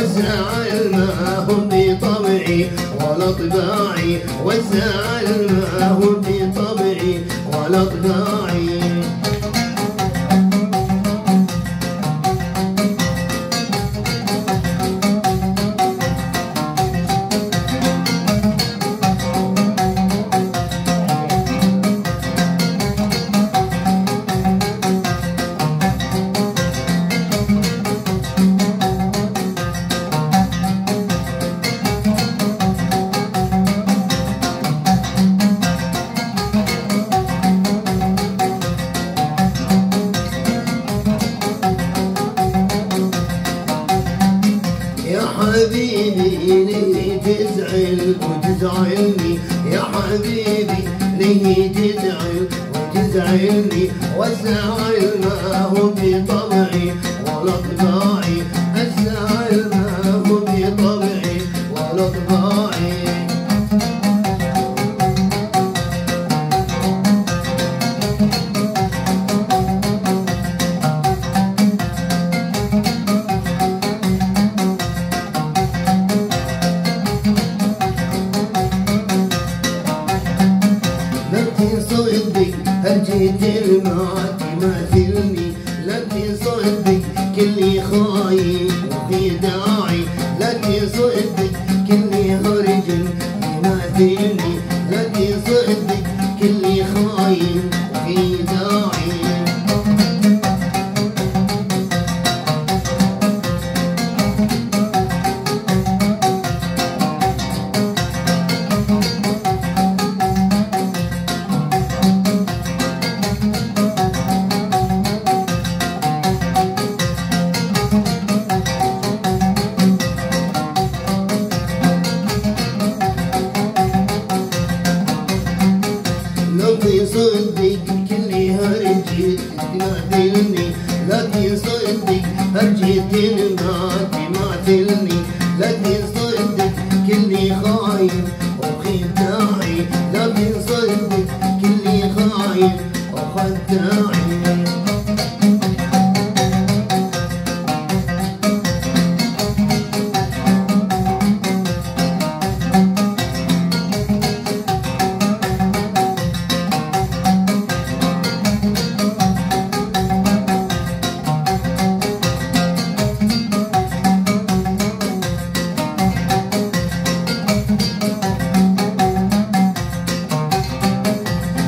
والزعل ما هو بطبعي ولا طباعي، والزعل ما هو بطبعي ولا طباعي. حبيبي ليه تزعل وتزعلني، يا حبيبي ليه تزعل وتزعلني، والزعل ما هو بطبعي ولا طباعي، الزعل ما هو بطبعي ولا طباعي. هرجيت المعاد تماثلني، لكن صدق كلي خايف وفي داعي، لكن صدق كلي هرجل يماثلني، لكن صدق كلي خايف وفي داعي. لكن صدق كلي هرجيت تماثلني، لكن صدق هرجيت ما تماثلني، لكن صدق كلي خايف وخداعي، لكن صدق كلي خايف وخداعي.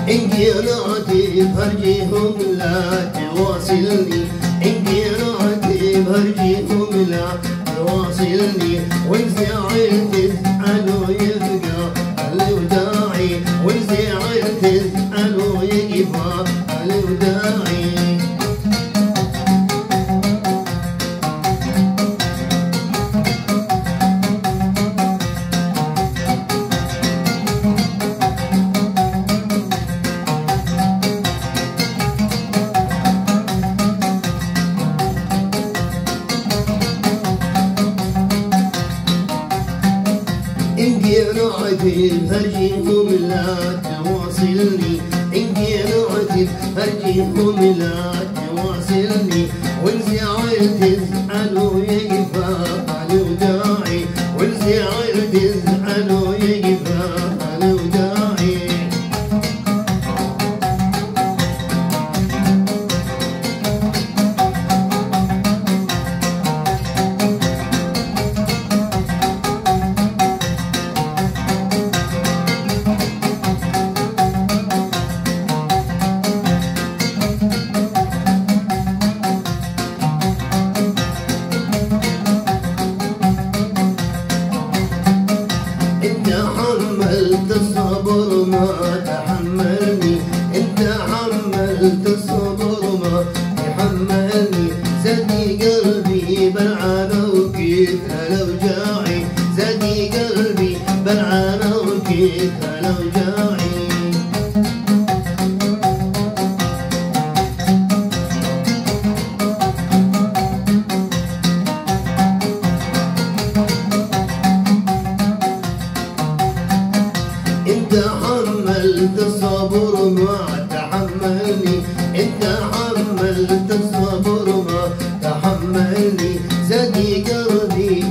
انقراتي بهرجيهم لا تواصلني، انقراتي بهرجيهم لا تواصلني، وإن زعلت تزعلوا يبقى الوداعي، وإن زعلت تزعلوا يبقى الوداعي. انقراتي بهرجيهم لا تواصلني، انقراتي بهرجيهم لا تواصلني، وإن زعلت تزعلوا يقفى الوداعي، وإن زعلت تزعلوا يقفى الوداعي. حملت الصبر ما تحملني، انت حملت الصبر ما تحملني، زادي قلبي بلعانة وكيف الأوجاعي، زادي قلبي بلعانة وكيف الأوجاعي. انت حملت الصبر ما تحملني، انت حملت الصبر ما تحملني، زادي قلبي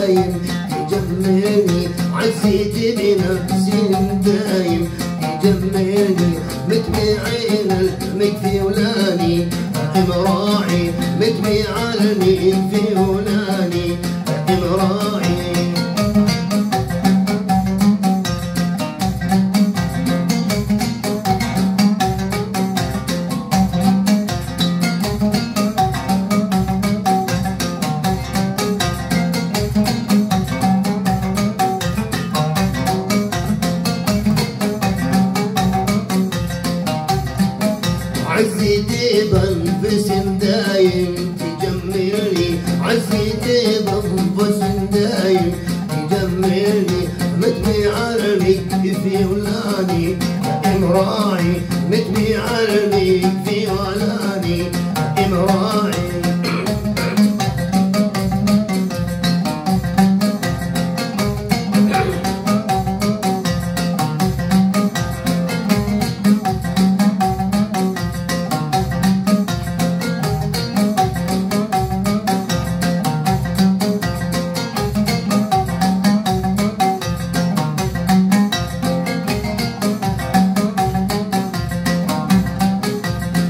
دايم تجملني عزيتي بنفسي دايم تجملني متبيعين المكفي ولاني امراعي متبيعالني في ولاني امراعي عزيتي بنفس دايم تجملني عزيتي بنفس دايم تجملني متبيعالني في ولاني امراعي متبيعالني في ولاني امراعي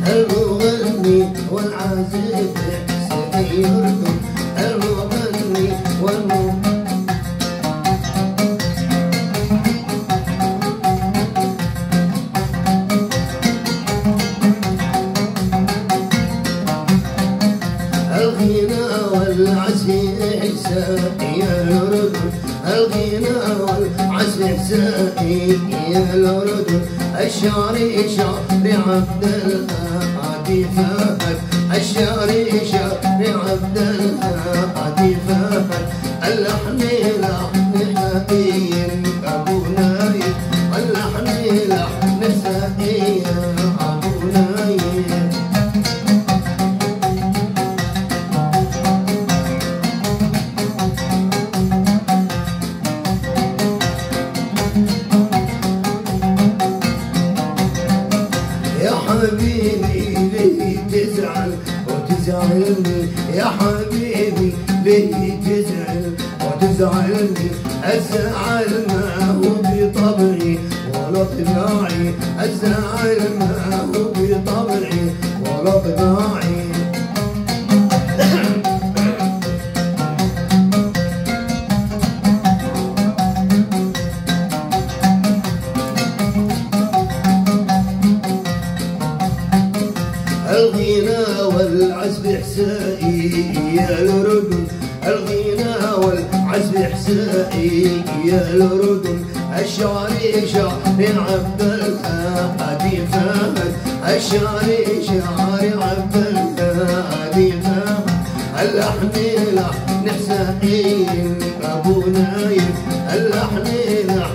المغني والعازف سيركم المغني الغنى والعزف إحسائي يا الأردن الغنى والعزف إحسائي يا الأردن الشعري شعري عبد الهادي فهد الشعري شعري عبد الهادي فهد اللحن لحن حقيم أبو نايم اللحن لحن سائي أبو نايم حبيبي ليه تزعل وتزعلني يا حبيبي ليه تزعل وتزعلني الزعل ما هو بطبعي ولا طباعي الزعل ما هو بطبعي ولا طباعي الغنى والعزف إحسائي يا الأردن الغنى والعزف إحسائي يا الأردن الشعري شعري عبد الهادي فهد الشعري شعري عبد الهادي فهد اللحن لحن حسين أبو نايم اللحن لحن